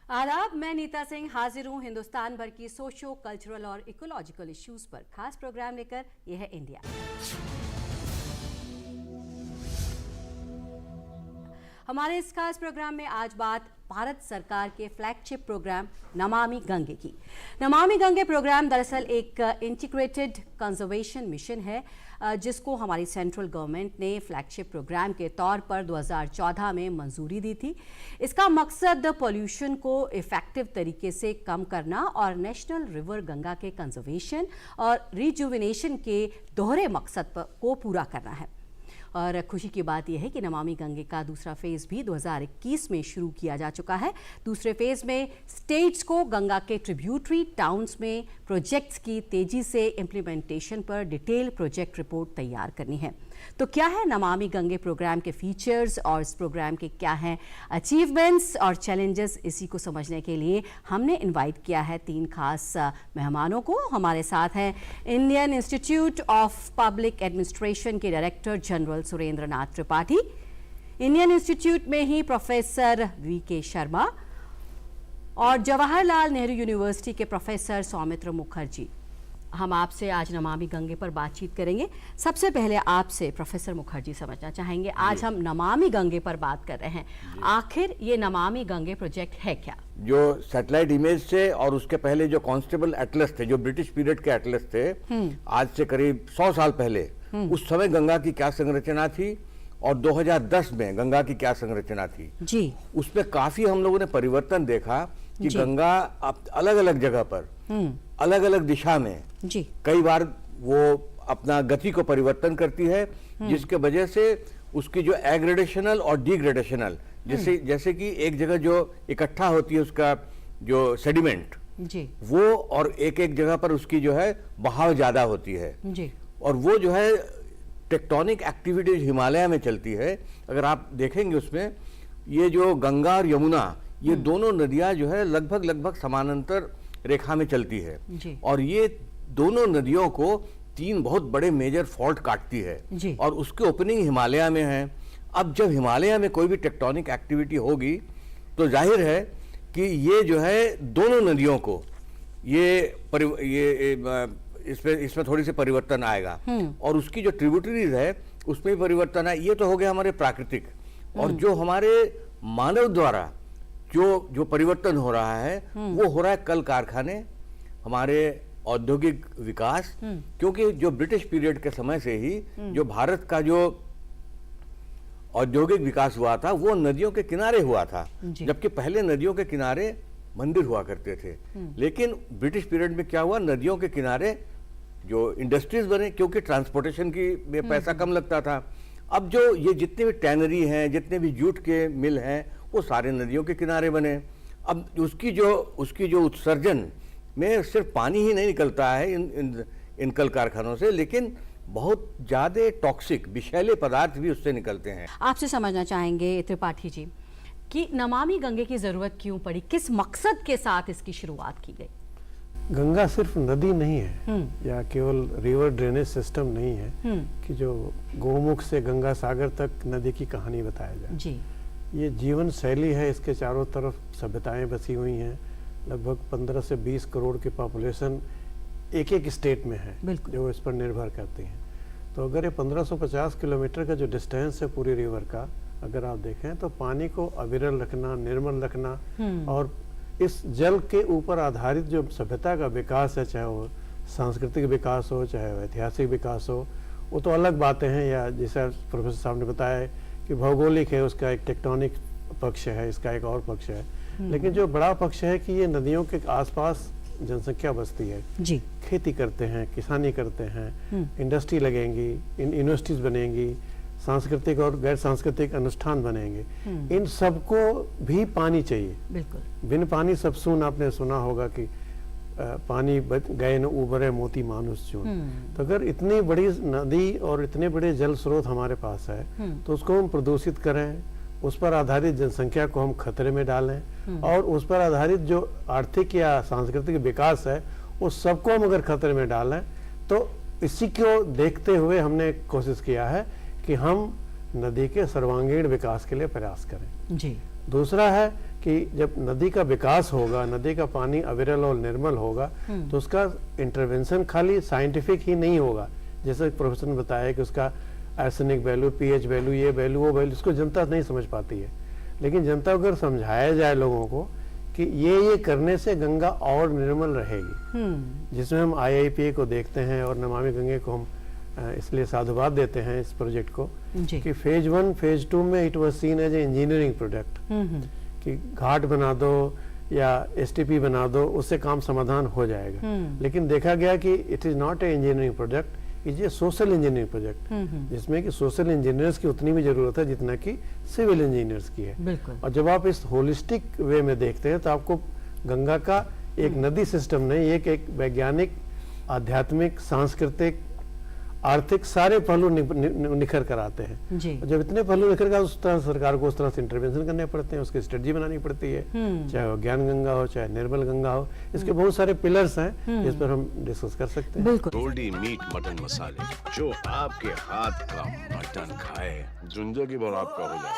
आदाब, मैं नीता सिंह हाजिर हूँ हिंदुस्तान भर की सोशो कल्चरल और इकोलॉजिकल इश्यूज पर खास प्रोग्राम लेकर। यह है इंडिया। हमारे इस खास प्रोग्राम में आज बात भारत सरकार के फ्लैगशिप प्रोग्राम नमामि गंगे की। नमामि गंगे प्रोग्राम दरअसल एक इंटीग्रेटेड कंजर्वेशन मिशन है जिसको हमारी सेंट्रल गवर्नमेंट ने फ्लैगशिप प्रोग्राम के तौर पर 2014 में मंजूरी दी थी। इसका मकसद पोल्यूशन को इफेक्टिव तरीके से कम करना और नेशनल रिवर गंगा के कंजर्वेशन और रिजुविनेशन के दोहरे मकसद को पूरा करना है। और खुशी की बात यह है कि नमामि गंगे का दूसरा फेज़ भी 2021 में शुरू किया जा चुका है। दूसरे फेज़ में स्टेट्स को गंगा के ट्रिब्यूटरी टाउन्स में प्रोजेक्ट्स की तेजी से इम्प्लीमेंटेशन पर डिटेल प्रोजेक्ट रिपोर्ट तैयार करनी है। तो क्या है नमामि गंगे प्रोग्राम के फीचर्स और इस प्रोग्राम के क्या हैं अचीवमेंट्स और चैलेंजेस, इसी को समझने के लिए हमने इनवाइट किया है 3 खास मेहमानों को। हमारे साथ हैं Indian institute of public administration के director general Surendra Nath Tripathi, Indian institute में ही प्रोफेसर वी.के. शर्मा और जवाहरलाल नेहरू यूनिवर्सिटी के प्रोफेसर सौमित्र मुखर्जी। हम आपसे आज नमामि गंगे पर बातचीत करेंगे। सबसे पहले आपसे प्रोफेसर मुखर्जी समझना चाहेंगे, आज हम नमामि गंगे पर बात कर रहे हैं, आखिर ये नमामि गंगे प्रोजेक्ट है क्या? जो सैटेलाइट इमेज से और उसके पहले जो कांस्टेबल एटलस थे, जो ब्रिटिश पीरियड के एटलस थे, आज से करीब 100 साल पहले, उस समय गंगा की क्या संरचना थी और 2010 में गंगा की क्या संरचना थी जी, उसमें काफी हम लोगों ने परिवर्तन देखा कि गंगा अलग अलग जगह पर अलग अलग दिशा में जी कई बार वो अपना गति को परिवर्तन करती है, जिसके वजह से उसकी जो एग्रेडेशनल और डिग्रेडेशनल, जैसे कि एक जगह जो इकट्ठा होती है उसका जो सेडिमेंट जी, वो और एक एक जगह पर उसकी जो है बहाव ज्यादा होती है जी, और वो जो है टेक्टोनिक एक्टिविटीज हिमालय में चलती है। अगर आप देखेंगे उसमें ये जो गंगा और यमुना, ये दोनों नदियां जो है लगभग समानांतर रेखा में चलती है और ये दोनों नदियों को 3 बहुत बड़े मेजर फॉल्ट काटती है और उसके ओपनिंग हिमालय में है। अब जब हिमालय में कोई भी टेक्टोनिक एक्टिविटी होगी तो जाहिर है कि ये जो है दोनों नदियों को इसमें थोड़ी सी परिवर्तन आएगा और उसकी जो ट्रिब्यूटरीज है उसमें भी परिवर्तन है। ये तो हो गया हमारे प्राकृतिक, और जो हमारे मानव द्वारा जो परिवर्तन हो रहा है वो हो रहा है कल कारखाने, हमारे औद्योगिक विकास, क्योंकि जो ब्रिटिश पीरियड के समय से ही जो भारत का जो औद्योगिक विकास हुआ था वो नदियों के किनारे हुआ था, जबकि पहले नदियों के किनारे मंदिर हुआ करते थे। लेकिन ब्रिटिश पीरियड में क्या हुआ, नदियों के किनारे जो इंडस्ट्रीज बने, क्योंकि ट्रांसपोर्टेशन की में पैसा कम लगता था। अब जो ये जितने भी टैनरी हैं, जितने भी जूट के मिल हैं, वो सारे नदियों के किनारे बने। अब उसकी जो उत्सर्जन में सिर्फ पानी ही नहीं निकलता है इन कल कारखानों से, लेकिन बहुत ज्यादा टॉक्सिक विषैले पदार्थ भी उससे निकलते हैं। आपसे समझना चाहेंगे त्रिपाठी जी कि नमामि गंगे की जरूरत क्यों पड़ी, किस मकसद के साथ इसकी शुरुआत की गई? गंगा सिर्फ नदी नहीं है या केवल रिवर ड्रेनेज सिस्टम नहीं है कि जो गोमुख से गंगा सागर तक नदी की कहानी बताया जाए जी। ये जीवन शैली है, इसके चारों तरफ सभ्यताएं बसी हुई हैं। लगभग 15 से 20 करोड़ की पॉपुलेशन एक एक स्टेट में है जो इस पर निर्भर करती हैं। तो अगर ये 1550 किलोमीटर का जो डिस्टेंस है पूरी रिवर का, अगर आप देखें तो पानी को अविरल रखना, निर्मल रखना और इस जल के ऊपर आधारित जो सभ्यता का विकास है, चाहे वो सांस्कृतिक विकास हो, चाहे वो ऐतिहासिक विकास हो, वो तो अलग बातें हैं, या जैसा प्रोफेसर साहब ने बताया कि भौगोलिक है, उसका एक टेक्टोनिक पक्ष है, इसका एक और पक्ष है। लेकिन जो बड़ा पक्ष है कि ये नदियों के आसपास जनसंख्या बसती है जी, खेती करते हैं, किसानी करते हैं, इंडस्ट्री लगेंगी, यूनिवर्सिटीज बनेंगी, सांस्कृतिक और गैर सांस्कृतिक अनुष्ठान बनेंगे, इन सबको भी पानी चाहिए। बिल्कुल, बिन पानी सब सून, आपने सुना होगा कि पानी गए न उबरे मोती मानुष चून। तो अगर इतनी बड़ी नदी और इतने बड़े जल स्रोत हमारे पास है तो उसको हम प्रदूषित करें, उस पर आधारित जनसंख्या को हम खतरे में डालें और उस पर आधारित जो आर्थिक या सांस्कृतिक विकास है उस सबको हम अगर खतरे में डालें, तो इसी को देखते हुए हमने कोशिश किया है कि हम नदी के सर्वांगीण विकास के लिए प्रयास करें जी। दूसरा है कि जब नदी का विकास होगा, नदी का पानी अविरल और निर्मल होगा, तो उसका इंटरवेंशन खाली साइंटिफिक ही नहीं होगा। जैसे प्रोफेसर ने बताया कि उसका आर्सेनिक वैल्यू, पीएच वैल्यू, ये वैल्यू, वो वैल्यू, इसको जनता नहीं समझ पाती है। लेकिन जनता को अगर समझाया जाए लोगों को कि ये करने से गंगा और निर्मल रहेगी, जिसमें हम IIPA को देखते हैं और नमामि गंगे को हम इसलिए साधुवाद देते हैं इस प्रोजेक्ट को कि फेज 1, फेज 2 में it was seen as a engineering project, कि घाट बना दो या STP बना दो, उससे काम समाधान हो जाएगा। लेकिन देखा गया कि it is not a engineering project, it is social engineering project, जिसमें कि सोशल इंजीनियर्स की उतनी भी जरूरत है जितना कि सिविल इंजीनियर्स की है। और जब आप इस होलिस्टिक वे में देखते हैं तो आपको गंगा का एक नदी सिस्टम नहीं, एक वैज्ञानिक, आध्यात्मिक, सांस्कृतिक, आर्थिक सारे पहलू निखर कर आते हैं। जब इतने पहलू निखर कर, उस तरह सरकार को उस तरह से इंटरवेंशन करने पड़ते हैं, उसकी स्ट्रेटजी बनानी पड़ती है, चाहे वो ज्ञान गंगा हो, चाहे निर्मल गंगा हो। इसके बहुत सारे पिलर्स हैं जिस पर हम डिस्कस कर सकते हैं। गोल्डी मीट मटन मसाले, जो आपके हाथ का मटन खाए जिंदगी भर आपका हो जाए।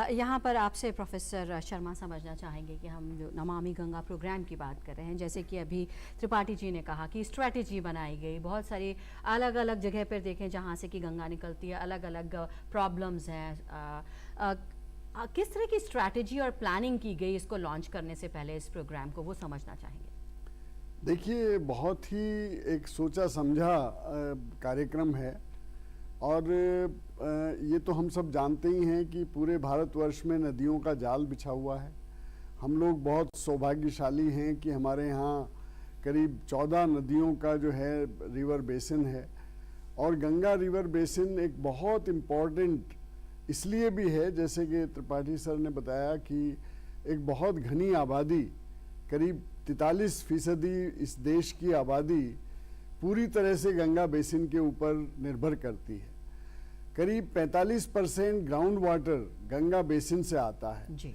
यहाँ पर आपसे प्रोफेसर शर्मा समझना चाहेंगे कि हम जो नमामि गंगा प्रोग्राम की बात कर रहे हैं, जैसे कि अभी त्रिपाठी जी ने कहा कि स्ट्रैटेजी बनाई गई, बहुत सारी अलग अलग जगह पर देखें जहाँ से कि गंगा निकलती है, अलग अलग प्रॉब्लम्स हैं। किस तरह की स्ट्रैटेजी और प्लानिंग की गई इसको लॉन्च करने से पहले इस प्रोग्राम को, वो समझना चाहेंगे। देखिए, बहुत ही एक सोचा समझा कार्यक्रम है और ये तो हम सब जानते ही हैं कि पूरे भारतवर्ष में नदियों का जाल बिछा हुआ है। हम लोग बहुत सौभाग्यशाली हैं कि हमारे यहाँ करीब 14 नदियों का जो है रिवर बेसिन है, और गंगा रिवर बेसिन एक बहुत इम्पॉर्टेंट इसलिए भी है, जैसे कि त्रिपाठी सर ने बताया कि एक बहुत घनी आबादी, करीब 43% इस देश की आबादी पूरी तरह से गंगा बेसिन के ऊपर निर्भर करती है। करीब 45% ग्राउंड वाटर गंगा बेसिन से आता है जी।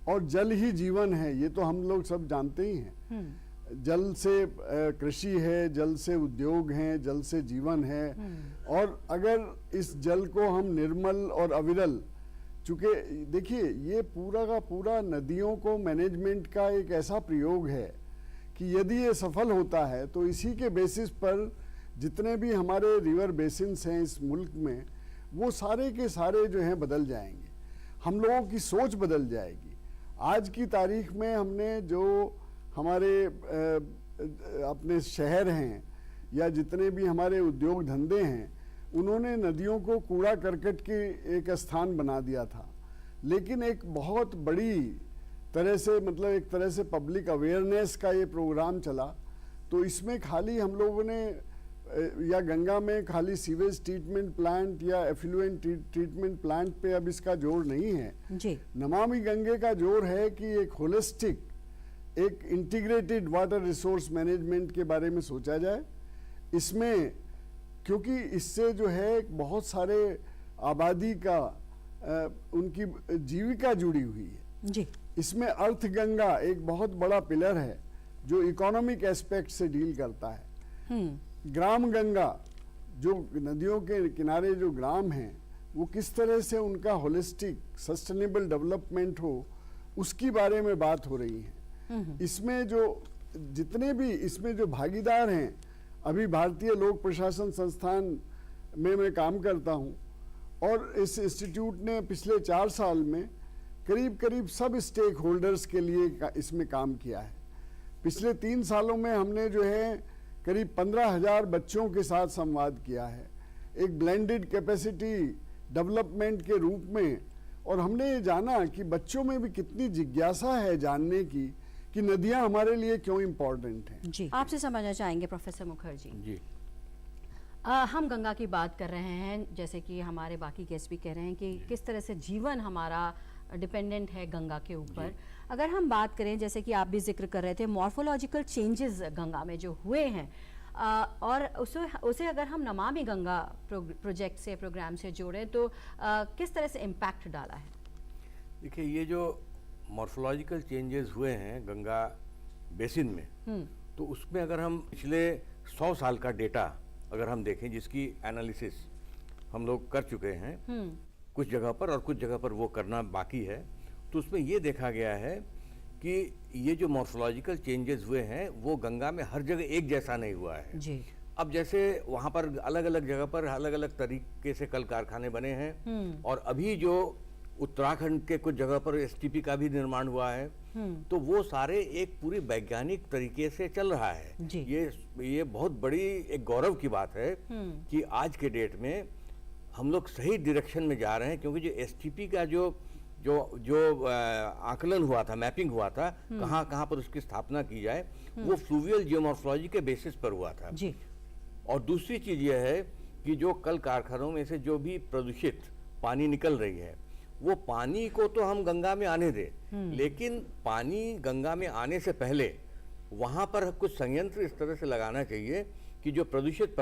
और जल ही जीवन है, ये तो हम लोग सब जानते ही हैं। जल से कृषि है, जल से उद्योग हैं, जल से जीवन है। और अगर इस जल को हम निर्मल और अविरल, चूंकि देखिए ये पूरा का पूरा नदियों को मैनेजमेंट का एक ऐसा प्रयोग है कि यदि ये सफल होता है तो इसी के बेसिस पर जितने भी हमारे रिवर बेसिन्स हैं इस मुल्क में, वो सारे के सारे जो हैं बदल जाएंगे, हम लोगों की सोच बदल जाएगी। आज की तारीख में हमने जो हमारे अपने शहर हैं या जितने भी हमारे उद्योग धंधे हैं, उन्होंने नदियों को कूड़ा करकट के एक स्थान बना दिया था। लेकिन एक बहुत बड़ी तरह से, मतलब एक तरह से पब्लिक अवेयरनेस का ये प्रोग्राम चला, तो इसमें खाली हम लोगों ने या गंगा में खाली सीवेज ट्रीटमेंट प्लांट या एफ्लुएंट ट्रीटमेंट प्लांट पे अब इसका जोर नहीं है जी। नमामि गंगे का जोर है कि एक होलिस्टिक, एक इंटीग्रेटेड वाटर रिसोर्स मैनेजमेंट के बारे में सोचा जाए। इसमें क्योंकि इससे जो है बहुत सारे आबादी का उनकी जीविका जुड़ी हुई है जी। इसमें अर्थ गंगा एक बहुत बड़ा पिलर है जो इकोनॉमिक एस्पेक्ट से डील करता है। ग्राम गंगा, जो नदियों के किनारे जो ग्राम हैं, वो किस तरह से उनका होलिस्टिक सस्टेनेबल डेवलपमेंट हो, उसकी बारे में बात हो रही है। इसमें जो जितने भी इसमें जो भागीदार हैं, अभी भारतीय लोक प्रशासन संस्थान में मैं काम करता हूँ, और इस इंस्टीट्यूट ने पिछले 4 साल में करीब करीब सब स्टेक होल्डर्स के लिए इसमें काम किया है। पिछले 3 सालों में हमने जो है करीब 15,000 बच्चों के साथ संवाद किया है, एक ब्लेंडेड कैपेसिटी डेवलपमेंट के रूप में। और हमने ये जाना कि बच्चों में भी कितनी जिज्ञासा है जानने की कि नदियां हमारे लिए क्यों इम्पोर्टेंट हैं। जी, आपसे समझना चाहेंगे प्रोफेसर मुखर्जी जी। हम गंगा की बात कर रहे हैं, जैसे कि हमारे बाकी गेस्ट भी कह रहे हैं कि किस तरह से जीवन हमारा डिपेंडेंट है गंगा के ऊपर। अगर हम बात करें, जैसे कि आप भी जिक्र कर रहे थे, मॉर्फोलॉजिकल चेंजेस गंगा में जो हुए हैं, और उसे अगर हम नमामि गंगा प्रोजेक्ट से, प्रोग्राम से जोड़ें तो किस तरह से इम्पैक्ट डाला है? देखिए, ये जो मॉर्फोलॉजिकल चेंजेस हुए हैं गंगा बेसिन में, तो उसमें अगर हम पिछले 100 साल का डेटा अगर हम देखें, जिसकी एनालिसिस हम लोग कर चुके हैं, कुछ जगह पर, और कुछ जगह पर वो करना बाकी है। तो उसमें ये देखा गया है कि ये जो मॉर्फोलॉजिकल चेंजेस हुए हैं वो गंगा में हर जगह एक जैसा नहीं हुआ है जी। अब जैसे वहाँ पर अलग अलग जगह पर अलग अलग तरीके से कल कारखाने बने हैं, और अभी जो उत्तराखंड के कुछ जगह पर एसटीपी का भी निर्माण हुआ है, तो वो सारे एक पूरी वैज्ञानिक तरीके से चल रहा है। ये बहुत बड़ी एक गौरव की बात है कि आज के डेट में हम लोग सही डायरेक्शन में जा रहे हैं, क्योंकि जो एसटीपी का जो जो जो आकलन हुआ था, मैपिंग हुआ था, कहाँ कहाँ पर उसकी स्थापना की जाए, वो फ्लूवियल जियोमॉर्फोलॉजी के बेसिस पर हुआ था जी। और दूसरी चीज ये है कि जो कल कारखानों में से जो भी प्रदूषित पानी निकल रही है, वो पानी को तो हम गंगा में आने दें, लेकिन पानी गंगा में आने से पहले वहाँ पर कुछ संयंत्र इस तरह से लगाना चाहिए कि जो प्रदूषित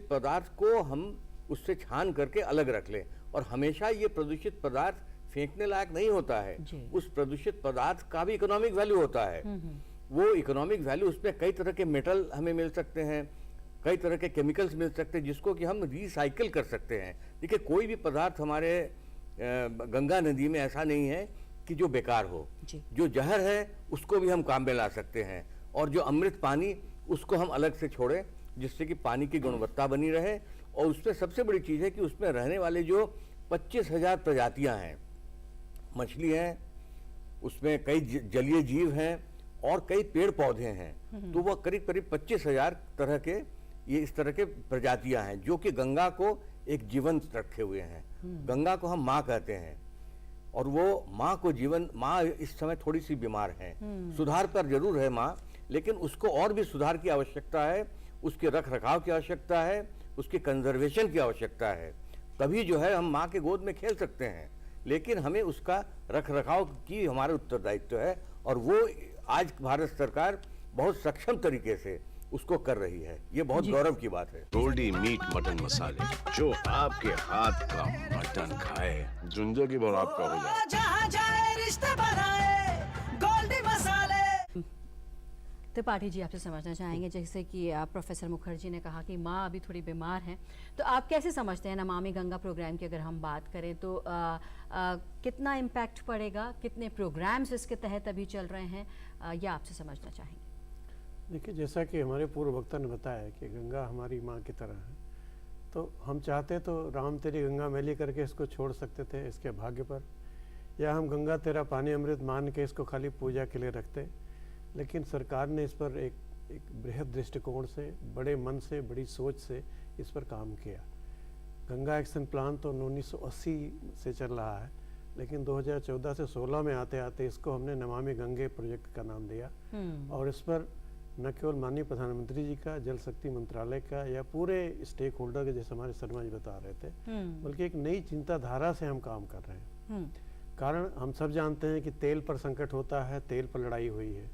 पदार्थ को हम उससे छान करके अलग रख लें। और हमेशा ये प्रदूषित पदार्थ फेंकने लायक नहीं होता है, उस प्रदूषित पदार्थ का भी इकोनॉमिक वैल्यू होता है। वो इकोनॉमिक वैल्यू, उसमें कई तरह के मेटल हमें मिल सकते हैं, कई तरह के केमिकल्स मिल सकते हैं, जिसको कि हम रिसाइकिल कर सकते हैं। देखिए, कोई भी पदार्थ हमारे गंगा नदी में ऐसा नहीं है कि जो बेकार हो। जो जहर है उसको भी हम काम में ला सकते हैं, और जो अमृत पानी उसको हम अलग से छोड़ें, जिससे कि पानी की गुणवत्ता बनी रहे। और उसमें सबसे बड़ी चीज़ है कि उसमें रहने वाले जो 25,000 प्रजातियां हैं, मछली हैं, उसमें कई जलीय जीव हैं और कई पेड़ पौधे हैं, तो वह करीब करीब 25,000 तरह के ये इस तरह के प्रजातियां हैं जो कि गंगा को एक जीवंत रखे हुए हैं। गंगा को हम माँ कहते हैं, और वो माँ इस समय थोड़ी सी बीमार है, सुधार पर जरूर है माँ, लेकिन उसको और भी सुधार की आवश्यकता है, उसके रख रखाव की आवश्यकता है, उसके कंजर्वेशन की आवश्यकता है। तभी जो है हम माँ के गोद में खेल सकते हैं, लेकिन हमें उसका रख रखाव की हमारा उत्तरदायित्व है, और वो आज भारत सरकार बहुत सक्षम तरीके से उसको कर रही है। ये बहुत गौरव की बात है। गोल्डी मीट मटन मसाले, जो आपके हाथ का मटन खाए जिंदगी भर आपका हो जाए। जहाँ जाए रिश्ते बनाए गोल्डी मसाले। त्रिपाठी जी, आपसे समझना चाहेंगे, जैसे कि प्रोफेसर मुखर्जी ने कहा कि माँ अभी थोड़ी बीमार हैं, तो आप कैसे समझते हैं नमामि गंगा प्रोग्राम की अगर हम बात करें तो कितना इम्पैक्ट पड़ेगा, कितने प्रोग्राम्स इसके तहत अभी चल रहे हैं, यह आपसे समझना चाहेंगे। देखिए, जैसा कि हमारे पूर्व वक्ता ने बताया कि गंगा हमारी माँ की तरह है, तो हम चाहते तो राम तेरी गंगा मैली करके इसको छोड़ सकते थे इसके भाग्य पर, या हम गंगा तेरा पानी अमृत मान के इसको खाली पूजा के लिए रखते। लेकिन सरकार ने इस पर एक बृहद दृष्टिकोण से, बड़े मन से, बड़ी सोच से इस पर काम किया। गंगा एक्शन प्लान तो 1980 से चल रहा है, लेकिन 2014 से 16 में आते आते इसको हमने नमामि गंगे प्रोजेक्ट का नाम दिया। और इस पर न केवल माननीय प्रधानमंत्री जी का, जल शक्ति मंत्रालय का, या पूरे स्टेक होल्डर के, जैसे हमारे शर्मा जी बता रहे थे, बल्कि एक नई चिंताधारा से हम काम कर रहे हैं। कारण हम सब जानते हैं कि तेल पर संकट होता है, तेल पर लड़ाई हुई है।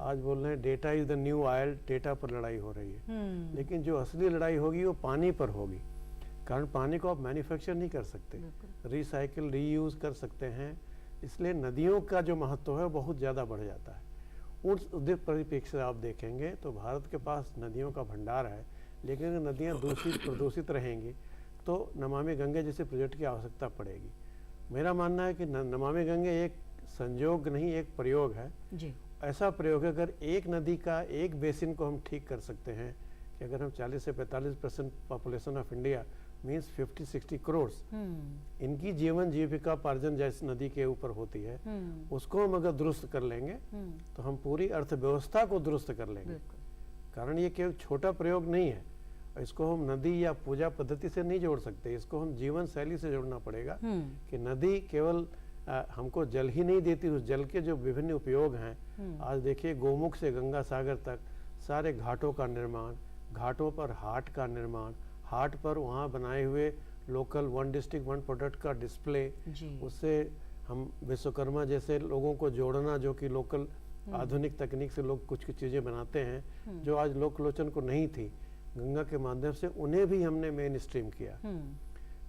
आज बोल रहे हैं data is the new oil, data पर लड़ाई हो रही है। लेकिन जो असली लड़ाई होगी वो पानी पर होगी। कारण पानी को आप मैन्युफैक्चर नहीं कर सकते, रिसाइकिल रीयूज कर सकते हैं, इसलिए नदियों का जो महत्व है वो बहुत ज़्यादा बढ़ जाता है। उस परिप्रेक्ष्य से आप देखेंगे तो भारत के पास नदियों का भंडार है, लेकिन अगर नदियाँ प्रदूषित रहेंगी तो नमामि गंगे जैसे प्रोजेक्ट की आवश्यकता पड़ेगी। मेरा मानना है कि नमामि गंगे एक संयोग नहीं, एक प्रयोग है जी। ऐसा प्रयोग है, अगर एक नदी का एक बेसिन को हम ठीक कर सकते हैं कि अगर हम 40 से 45% population of India means 50-60 crore इनकी जीवन जीविका पार्जन जैसी नदी के ऊपर होती है, उसको हम अगर दुरुस्त कर लेंगे तो हम पूरी अर्थव्यवस्था को दुरुस्त कर लेंगे। कारण ये केवल छोटा प्रयोग नहीं है, इसको हम नदी या पूजा पद्धति से नहीं जोड़ सकते, इसको हम जीवन शैली से जोड़ना पड़ेगा। कि नदी केवल हमको जल ही नहीं देती, उस जल के जो विभिन्न उपयोग हैं, आज देखिए गोमुख से गंगा सागर तक सारे घाटों का निर्माण, घाटों पर हाट का निर्माण, हाट पर वहाँ बनाए हुए लोकल 1 डिस्ट्रिक्ट 1 प्रोडक्ट का डिस्प्ले, उससे हम विश्वकर्मा जैसे लोगों को जोड़ना, जो कि लोकल आधुनिक तकनीक से लोग कुछ चीज़ें बनाते हैं जो आज लोकलोचन को नहीं थी, गंगा के माध्यम से उन्हें भी हमने मेन स्ट्रीम किया।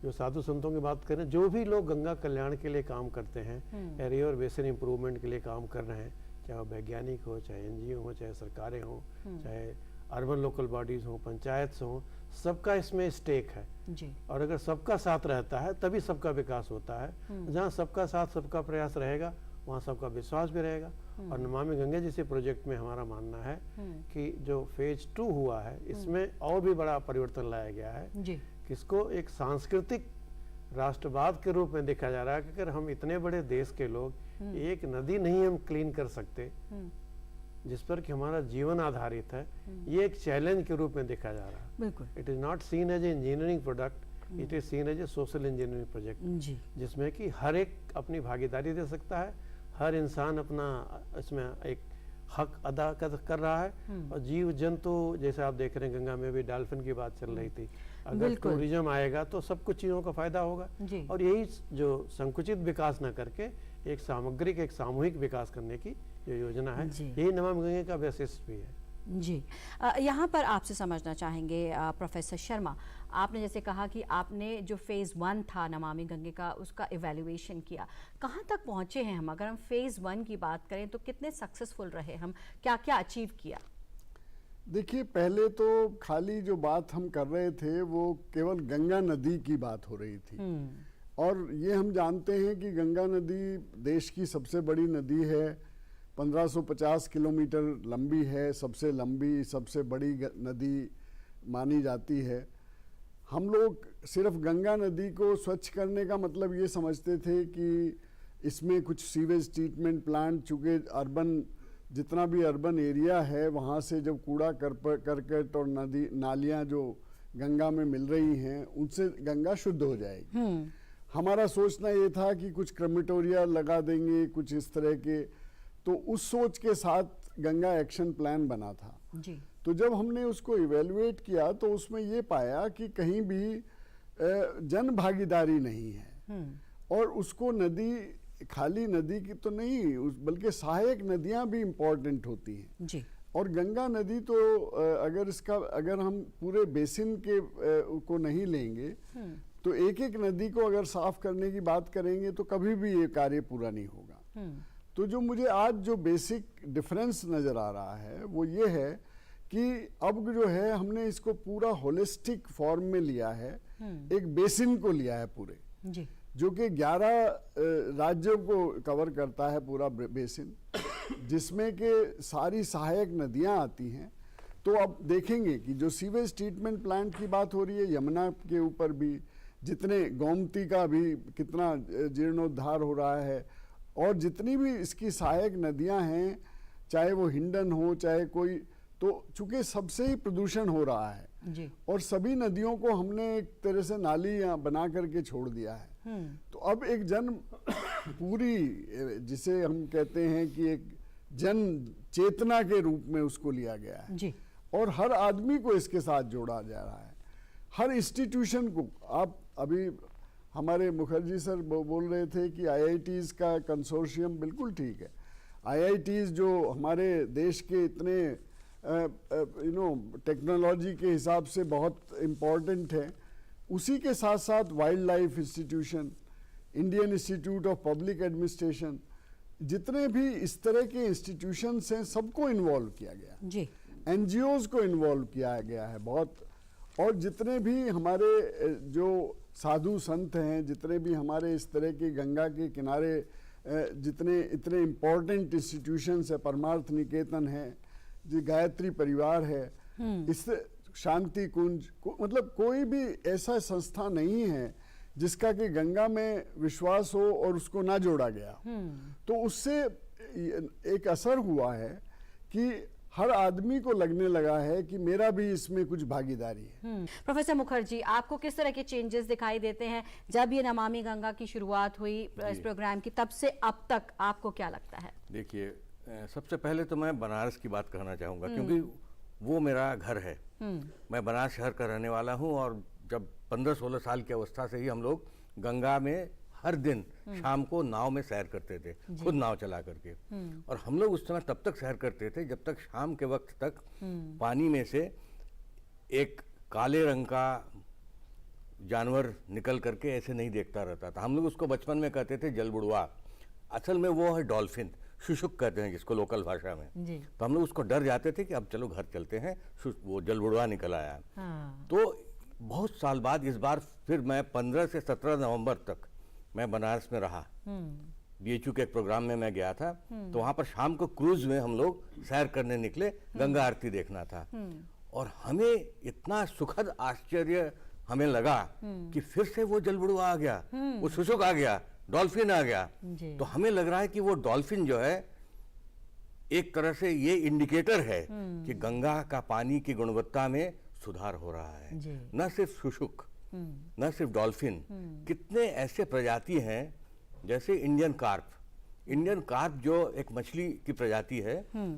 जो साधु संतों की बात करें, जो भी लोग गंगा कल्याण के लिए काम करते हैं, रिवर बेसिन इंप्रूवमेंट के लिए काम कर रहे हैं, चाहे वैज्ञानिक हो, चाहे NGO हो, चाहे सरकारें हो, चाहे अर्बन लोकल बॉडीज हो, पंचायत हो, सबका इसमें स्टेक है जी। और अगर सबका साथ रहता है तभी सबका विकास होता है। जहाँ सबका साथ सबका प्रयास रहेगा वहाँ सबका विश्वास भी रहेगा। और नमामि गंगे जैसे प्रोजेक्ट में हमारा मानना है कि जो फेज 2 हुआ है इसमें और भी बड़ा परिवर्तन लाया गया है जी। किसको एक सांस्कृतिक राष्ट्रवाद के रूप में देखा जा रहा है कि अगर हम इतने बड़े देश के लोग एक नदी नहीं हम क्लीन कर सकते जिस पर कि हमारा जीवन आधारित है, ये एक चैलेंज के रूप में देखा जा रहा है। बिल्कुल it is not seen as a engineering product, it is seen as a social engineering project, जी। जिसमें कि हर एक अपनी भागीदारी दे सकता है, हर इंसान अपना इसमें एक हक अदा कर रहा है। और जीव जंतु जैसे आप देख रहे हैं गंगा में भी डॉल्फिन की बात चल रही थी, अगर टूरिज्म आएगा तो सब कुछ चीज़ों का फायदा होगा। और यही जो संकुचित विकास न करके एक सामग्रिक एक सामूहिक विकास करने की जो योजना है, यही नमामि गंगे का वैशिष्ट्य भी है। जी। यहाँ पर आपसे समझना चाहेंगे प्रोफेसर शर्मा, आपने जैसे कहा कि आपने जो फेज़ 1 था नमामि गंगे का उसका इवैल्यूएशन किया, कहाँ तक पहुँचे हैं हम? अगर हम फेज़ 1 की बात करें तो कितने सक्सेसफुल रहे हम, क्या क्या अचीव किया? देखिए, पहले तो खाली जो बात हम कर रहे थे वो केवल गंगा नदी की बात हो रही थी। और ये हम जानते हैं कि गंगा नदी देश की सबसे बड़ी नदी है, 1550 किलोमीटर लंबी है, सबसे लंबी सबसे बड़ी नदी मानी जाती है। हम लोग सिर्फ गंगा नदी को स्वच्छ करने का मतलब ये समझते थे कि इसमें कुछ सीवेज ट्रीटमेंट प्लांट, चूँकि अर्बन जितना भी अर्बन एरिया है वहाँ से जब कूड़ा करकट और नदी नालियाँ जो गंगा में मिल रही हैं उनसे गंगा शुद्ध हो जाएगी। हमारा सोचना ये था कि कुछ क्रेमेटोरिया लगा देंगे, कुछ इस तरह के, तो उस सोच के साथ गंगा एक्शन प्लान बना था जी। तो जब हमने उसको इवेलुएट किया तो उसमें ये पाया कि कहीं भी जन भागीदारी नहीं है। और उसको नदी खाली नदी की तो नहीं, बल्कि सहायक नदियां भी इम्पोर्टेंट होती हैं जी। और गंगा नदी तो अगर हम पूरे बेसिन के को नहीं लेंगे तो एक एक नदी को अगर साफ करने की बात करेंगे तो कभी भी ये कार्य पूरा नहीं होगा। तो जो मुझे आज जो बेसिक डिफरेंस नज़र आ रहा है वो ये है कि अब जो है हमने इसको पूरा होलिस्टिक फॉर्म में लिया है, एक बेसिन को लिया है पूरे जी। जो कि 11 राज्यों को कवर करता है पूरा बेसिन, जिसमें के सारी सहायक नदियां आती हैं। तो अब देखेंगे कि जो सीवेज ट्रीटमेंट प्लांट की बात हो रही है यमुना के ऊपर भी, जितने गोमती का भी कितना जीर्णोद्धार हो रहा है, और जितनी भी इसकी सहायक नदियां हैं, चाहे वो हिंडन हो चाहे कोई, तो चूंकि सबसे ही प्रदूषण हो रहा है जी। और सभी नदियों को हमने एक तरह से नाली बना करके छोड़ दिया है। तो अब एक पूरी जिसे हम कहते हैं कि एक जन चेतना के रूप में उसको लिया गया है जी। और हर आदमी को इसके साथ जोड़ा जा रहा है, हर इंस्टीट्यूशन को। आप अभी हमारे मुखर्जी सर बोल रहे थे कि IITs का कंसोर्शियम, बिल्कुल ठीक है। IITs जो हमारे देश के इतने टेक्नोलॉजी के हिसाब से बहुत इम्पोर्टेंट है, उसी के साथ साथ wild life institution, Indian institute of public administration, जितने भी इस तरह के इंस्टीट्यूशंस हैं सबको इन्वॉल्व किया गया जी। NGOs को इन्वॉल्व किया गया है बहुत। और जितने भी हमारे जो साधु संत हैं, जितने भी हमारे इस तरह के गंगा के किनारे जितने इतने इम्पोर्टेंट इंस्टीट्यूशंस है, परमार्थ निकेतन है, जो गायत्री परिवार है, इससे शांति कुंज मतलब कोई भी ऐसा संस्था नहीं है जिसका कि गंगा में विश्वास हो और उसको ना जोड़ा गया। तो उससे एक असर हुआ है कि हर आदमी को लगने लगा है कि मेरा भी इसमें कुछ भागीदारी है। प्रोफेसर मुखर्जी, आपको किस तरह के चेंजेस दिखाई देते हैं जब ये नमामि गंगा की शुरुआत हुई इस प्रोग्राम की, तब से अब तक आपको क्या लगता है? देखिए, सबसे पहले तो मैं बनारस की बात कहना चाहूँगा क्योंकि वो मेरा घर है। मैं बनारस शहर का रहने वाला हूँ और जब 15-16 साल की अवस्था से ही हम लोग गंगा में हर दिन शाम को नाव में सैर करते थे, खुद नाव चला करके। और हम लोग उस समय तब तक सैर करते थे जब तक शाम के वक्त तक पानी में से एक काले रंग का जानवर निकल करके ऐसे नहीं देखता रहता था। हम लोग उसको बचपन में कहते थे जलबुड़वा, असल में वो है डॉल्फिन, शुशुक कहते हैं जिसको लोकल भाषा में। जी। तो हम लोग उसको डर जाते थे कि अब चलो घर चलते हैं, वो जलबुढ़वा निकल आया। हाँ। तो बहुत साल बाद इस बार फिर मैं 15 से 17 नवंबर तक मैं बनारस में रहा। BHU के एक प्रोग्राम में मैं गया था, तो वहाँ पर शाम को क्रूज में हम लोग सैर करने निकले, गंगा आरती देखना था। और हमें इतना सुखद आश्चर्य हमें लगा कि फिर से वो जलबुढ़वा आ गया, वो शुशुक आ गया, डॉल्फिन आ गया। तो हमें लग रहा है कि वो डॉल्फिन जो है एक तरह से ये इंडिकेटर है कि गंगा का पानी की गुणवत्ता में सुधार हो रहा है। न सिर्फ शुशुक, न सिर्फ डॉल्फिन, कितने ऐसे प्रजाति हैं जैसे इंडियन कार्प जो एक मछली की प्रजाति है,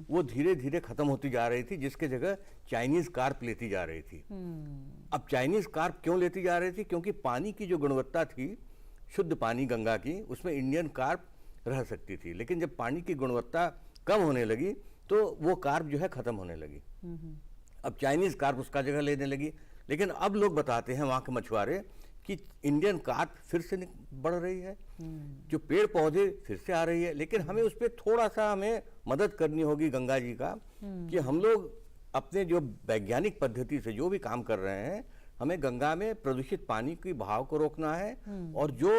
वो धीरे धीरे खत्म होती जा रही थी, जिसके जगह चाइनीज कार्प लेती जा रही थी। अब चाइनीज कार्प क्यों लेती जा रही थी? क्योंकि पानी की जो गुणवत्ता थी, शुद्ध पानी गंगा की, उसमें इंडियन कार्प रह सकती थी। लेकिन जब पानी की गुणवत्ता कम होने लगी तो वो कार्प जो है खत्म होने लगी। अब चाइनीज कार्प उसका जगह लेने लगी। लेकिन अब लोग बताते हैं वहाँ के मछुआरे कि इंडियन कार्प फिर से बढ़ रही है, जो पेड़ पौधे फिर से आ रही है। लेकिन हमें उस पर थोड़ा सा हमें मदद करनी होगी गंगा जी का, कि हम लोग अपने जो वैज्ञानिक पद्धति से जो भी काम कर रहे हैं, हमें गंगा में प्रदूषित पानी की बहाव को रोकना है। और जो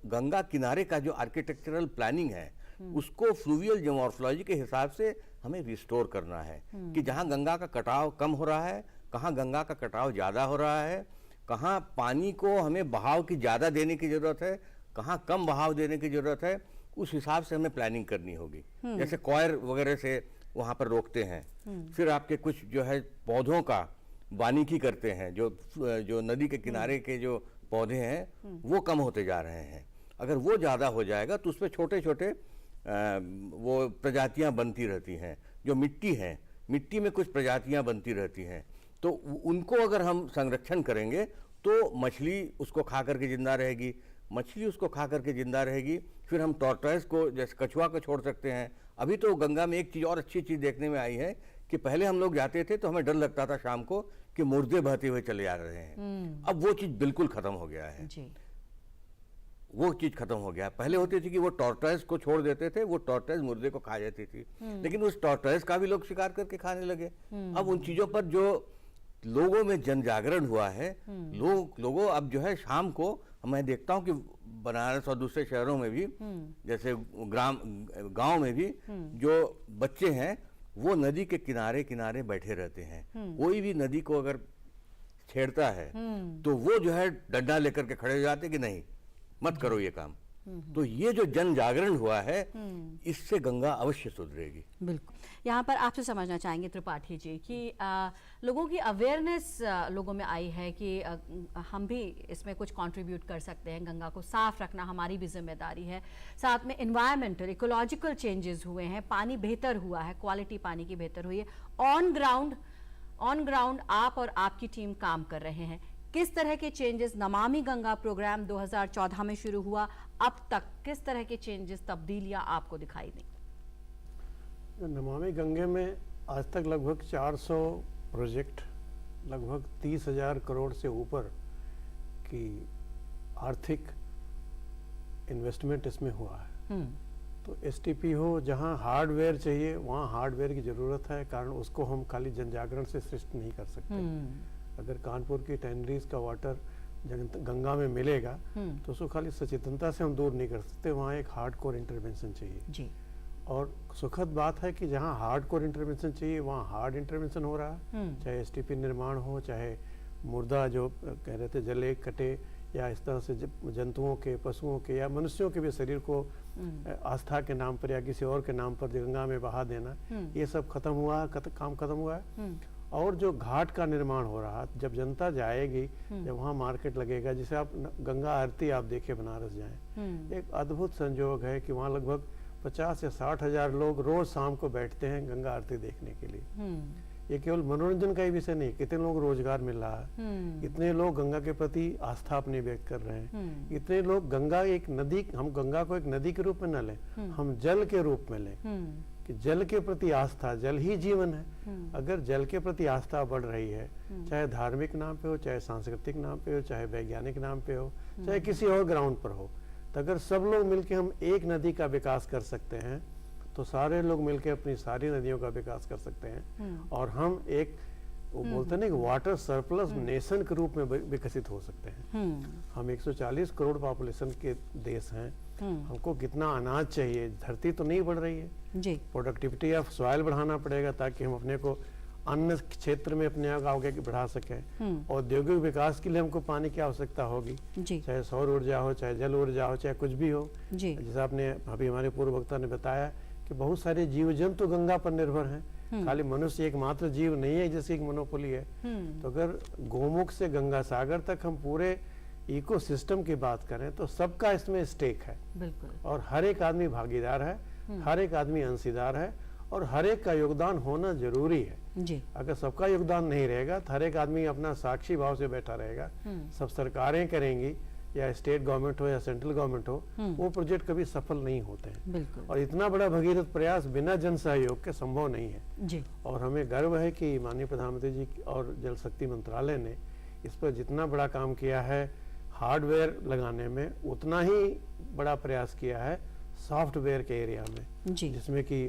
गंगा किनारे का जो आर्किटेक्चरल प्लानिंग है, उसको फ्लूवियल जियोमॉर्फोलॉजी के हिसाब से हमें रिस्टोर करना है, कि जहाँ गंगा का कटाव कम हो रहा है, कहाँ गंगा का कटाव ज़्यादा हो रहा है, कहाँ पानी को हमें बहाव की ज़्यादा देने की ज़रूरत है, कहाँ कम बहाव देने की ज़रूरत है, उस हिसाब से हमें प्लानिंग करनी होगी। जैसे कॉयर वगैरह से वहाँ पर रोकते हैं। फिर आपके कुछ जो है पौधों का वानिकी करते हैं, जो नदी के किनारे के जो पौधे हैं वो कम होते जा रहे हैं। अगर वो ज़्यादा हो जाएगा तो उसमें छोटे छोटे वो प्रजातियाँ बनती रहती हैं। जो मिट्टी है, मिट्टी में कुछ प्रजातियाँ बनती रहती हैं, तो उनको अगर हम संरक्षण करेंगे तो मछली उसको खा करके जिंदा रहेगी, मछली उसको खा करके जिंदा रहेगी। फिर हम टॉर्टॉइस को, जैसे कछुआ को छोड़ सकते हैं। अभी तो गंगा में एक चीज़ और अच्छी चीज़ देखने में आई है कि पहले हम लोग जाते थे तो हमें डर लगता था शाम को कि मुर्दे बहते हुए चले जा रहे हैं। अब वो चीज़ बिल्कुल खत्म हो गया है जी। वो चीज खत्म हो गया। पहले होती थी कि वो टॉर्टॉइस को छोड़ देते थे, वो टॉर्टॉइस मुर्दे को खा जाती थी, लेकिन उस टॉर्टॉइस का भी लोग शिकार करके खाने लगे। अब उन चीजों पर जो लोगों में जन जागरण हुआ है, लोगों अब जो है शाम को मैं देखता हूँ कि बनारस और दूसरे शहरों में भी, जैसे गांव में भी जो बच्चे हैं वो नदी के किनारे किनारे बैठे रहते हैं। कोई भी नदी को अगर छेड़ता है तो वो जो है डंडा लेकर के खड़े हो जाते कि नहीं, मत करो ये काम। तो ये जो जन जागरण हुआ है, इससे गंगा अवश्य सुधरेगी। बिल्कुल। यहाँ पर आपसे समझना चाहेंगे त्रिपाठी जी कि लोगों की अवेयरनेस लोगों में आई है कि हम भी इसमें कुछ कंट्रीब्यूट कर सकते हैं, गंगा को साफ रखना हमारी भी जिम्मेदारी है। साथ में एनवायरमेंटल इकोलॉजिकल चेंजेस हुए हैं, पानी बेहतर हुआ है, क्वालिटी पानी की बेहतर हुई है। ऑन ग्राउंड आप और आपकी टीम काम कर रहे हैं। किस तरह के चेंजेस नमामि गंगा प्रोग्राम 2014 में शुरू हुआ, अब तक किस तरह के चेंजेस, तब्दीलियां आपको दिखाई दी? नमामि गंगे में आज तक लगभग 400 प्रोजेक्ट, लगभग 30,000 करोड़ से ऊपर की आर्थिक इन्वेस्टमेंट इसमें हुआ है। तो STP हो, जहाँ हार्डवेयर चाहिए वहाँ हार्डवेयर की ज़रूरत है, कारण उसको हम खाली जन जागरण से सृष्टि नहीं कर सकते। अगर कानपुर की टैनरीज का वाटर गंगा में मिलेगा तो उसको खाली सचेतनता से हम दूर नहीं कर सकते, वहाँ एक हार्डकोर इंटरवेंशन चाहिए जी। और सुखद बात है कि जहाँ हार्डकोर इंटरवेंशन चाहिए वहाँ हार्ड इंटरवेंशन हो रहा है, चाहे STP निर्माण हो, चाहे मुर्दा जो कह रहे थे जले कटे, या इस तरह से जंतुओं के, पशुओं के या मनुष्यों के भी शरीर को आस्था के नाम पर या किसी और के नाम पर गंगा में बहा देना, ये सब खत्म हुआ, काम खत्म हुआ है। और जो घाट का निर्माण हो रहा, जब जनता जाएगी, जब वहाँ मार्केट लगेगा, जिसे आप गंगा आरती आप देखे बनारस जाएं, एक अद्भुत संयोग है कि वहाँ लगभग 50 या 60 हजार लोग रोज शाम को बैठते हैं गंगा आरती देखने के लिए। ये केवल मनोरंजन का ही विषय नहीं, कितने लोग रोजगार मिल रहा है, इतने लोग गंगा के प्रति आस्था अपनी व्यक्त कर रहे हैं, इतने लोग गंगा एक नदी, हम गंगा को एक नदी के रूप में न लें, हम जल के रूप में लें, कि जल के प्रति आस्था, जल ही जीवन है। अगर जल के प्रति आस्था बढ़ रही है, चाहे धार्मिक नाम पे हो, चाहे सांस्कृतिक नाम पे हो, चाहे वैज्ञानिक नाम पे हो, चाहे किसी और ग्राउंड पर हो, तो अगर सब लोग मिलकर हम एक नदी का विकास कर सकते हैं तो सारे लोग मिलकर अपनी सारी नदियों का विकास कर सकते हैं और हम एक वो बोलते हैं ना कि वाटर सरप्लस नेशन के रूप में विकसित हो सकते हैं। हम 140 करोड़ पॉपुलेशन के देश हैं, हमको कितना अनाज चाहिए, धरती तो नहीं बढ़ रही है जी। प्रोडक्टिविटी ऑफ सॉइल बढ़ाना पड़ेगा ताकि हम अपने को अन्य क्षेत्र में अपने आगे बढ़ा सकें। औद्योगिक विकास के लिए हमको पानी की आवश्यकता होगी, चाहे सौर ऊर्जा हो, चाहे जल ऊर्जा हो, चाहे कुछ भी हो। जैसे आपने अभी हमारे पूर्व वक्ता ने बताया कि बहुत सारे जीव जंतु गंगा पर निर्भर हैं, खाली मनुष्य एकमात्र जीव नहीं है जिसकी एक मोनोपोली है। तो अगर गोमुख से गंगा सागर तक हम पूरे इकोसिस्टम की बात करें तो सबका इसमें स्टेक है बिल्कुल, और हर एक आदमी भागीदार है, हर एक आदमी अंशीदार है और हर एक का योगदान होना जरूरी है जी। अगर सबका योगदान नहीं रहेगा तो हर एक आदमी अपना साक्षी भाव से बैठा रहेगा, सब सरकारें करेंगी या स्टेट गवर्नमेंट हो या सेंट्रल गवर्नमेंट हो, वो प्रोजेक्ट कभी सफल नहीं होते हैं। बिल्कुल। और इतना बड़ा भगीरथ प्रयास बिना जन सहयोग के संभव नहीं है जी। और हमें गर्व है कि माननीय प्रधानमंत्री जी और जल शक्ति मंत्रालय ने इस पर जितना बड़ा काम किया है हार्डवेयर लगाने में, उतना ही बड़ा प्रयास किया है सॉफ्टवेयर के एरिया में जी। जिसमें कि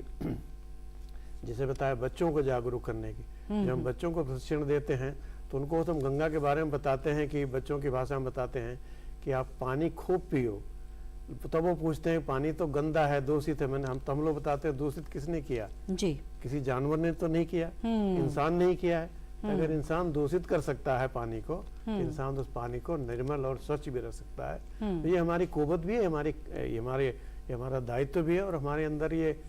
जिसे बताया बच्चों को जागरूक करने की। जब हम बच्चों को प्रशिक्षण देते हैं तो उनको हम गंगा के बारे में बताते हैं कि बच्चों की भाषा में बताते हैं कि आप पानी खूब पियो, तब वो पूछते हैं पानी तो गंदा है, दूषित है। हम लोग बताते हैं दूषित किसने किया जी। किसी जानवर ने तो नहीं किया, इंसान नहीं किया है। अगर इंसान दूषित कर सकता है पानी को, इंसान उस पानी को निर्मल और स्वच्छ भी रख सकता है। तो ये हमारी कुव्वत भी है, हमारा दायित्व भी है और हमारे अंदर ये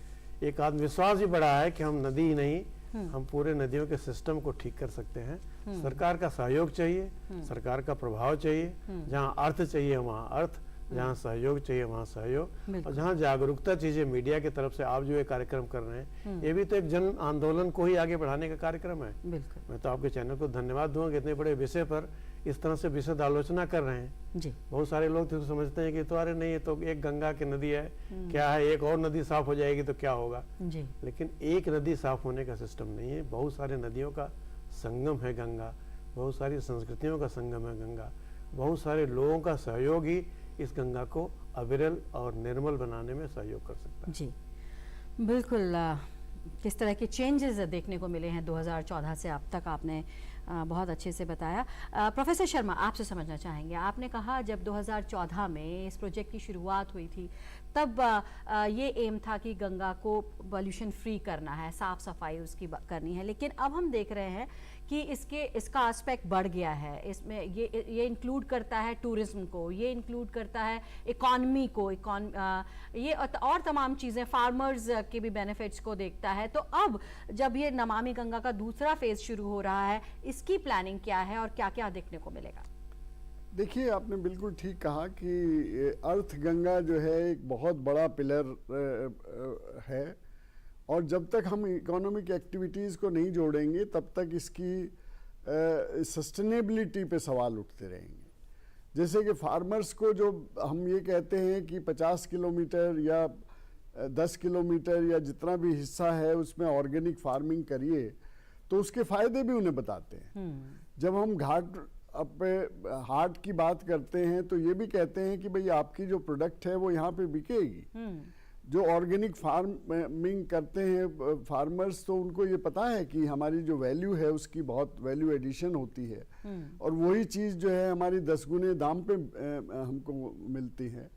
एक आत्मविश्वास भी बढ़ा है कि हम नदी ही नहीं, हम पूरे नदियों के सिस्टम को ठीक कर सकते हैं। सरकार का सहयोग चाहिए, सरकार का प्रभाव चाहिए, जहाँ अर्थ चाहिए वहाँ अर्थ, जहाँ सहयोग चाहिए वहाँ सहयोग, और जहाँ जागरूकता चाहिए मीडिया की तरफ से आप जो ये कार्यक्रम कर रहे हैं, ये भी तो एक जन आंदोलन को ही आगे बढ़ाने का कार्यक्रम है। मैं तो आपके चैनल को धन्यवाद दूंगा कि इतने बड़े विषय पर इस तरह से विशद आलोचना कर रहे हैं जी। बहुत सारे लोग तो समझते हैं कि तो अरे नहीं, ये तो एक गंगा की नदी है, क्या है, एक और नदी साफ हो जाएगी तो क्या होगा जी। लेकिन एक नदी साफ होने का सिस्टम नहीं है, बहुत सारे नदियों का संगम है गंगा, बहुत सारी संस्कृतियों का संगम है गंगा, बहुत सारे लोगों का सहयोग ही इस गंगा को अविरल और निर्मल बनाने में सहयोग कर सकता है। जी बिल्कुल। किस तरह के चेंजेस देखने को मिले हैं 2014 से अब तक, आपने बहुत अच्छे से बताया। प्रोफेसर शर्मा, आपसे समझना चाहेंगे, आपने कहा जब 2014 में इस प्रोजेक्ट की शुरुआत हुई थी तब ये एम था कि गंगा को पॉल्यूशन फ्री करना है, साफ सफाई उसकी करनी है, लेकिन अब हम देख रहे हैं कि इसका एस्पेक्ट बढ़ गया है। इसमें ये इंक्लूड करता है टूरिज्म को, ये इंक्लूड करता है इकॉनमी को, ये और तमाम चीज़ें, फार्मर्स के भी बेनिफिट्स को देखता है। तो अब जब ये नमामि गंगा का दूसरा फेज शुरू हो रहा है, इसकी प्लानिंग क्या है और क्या क्या देखने को मिलेगा? देखिए, आपने बिल्कुल ठीक कहा कि अर्थ गंगा जो है एक बहुत बड़ा पिलर है और जब तक हम इकोनॉमिक एक्टिविटीज़ को नहीं जोड़ेंगे तब तक इसकी सस्टेनेबिलिटी पे सवाल उठते रहेंगे। जैसे कि फार्मर्स को जो हम ये कहते हैं कि 50 किलोमीटर या 10 किलोमीटर या जितना भी हिस्सा है उसमें ऑर्गेनिक फार्मिंग करिए, तो उसके फ़ायदे भी उन्हें बताते हैं। जब हम हाट की बात करते हैं तो ये भी कहते हैं कि भाई आपकी जो प्रोडक्ट है वो यहाँ पे बिकेगी। जो ऑर्गेनिक फार्मिंग करते हैं फार्मर्स, तो उनको ये पता है कि हमारी जो वैल्यू है उसकी बहुत वैल्यू एडिशन होती है और वही चीज़ जो है हमारी 10 गुने दाम पे हमको मिलती है,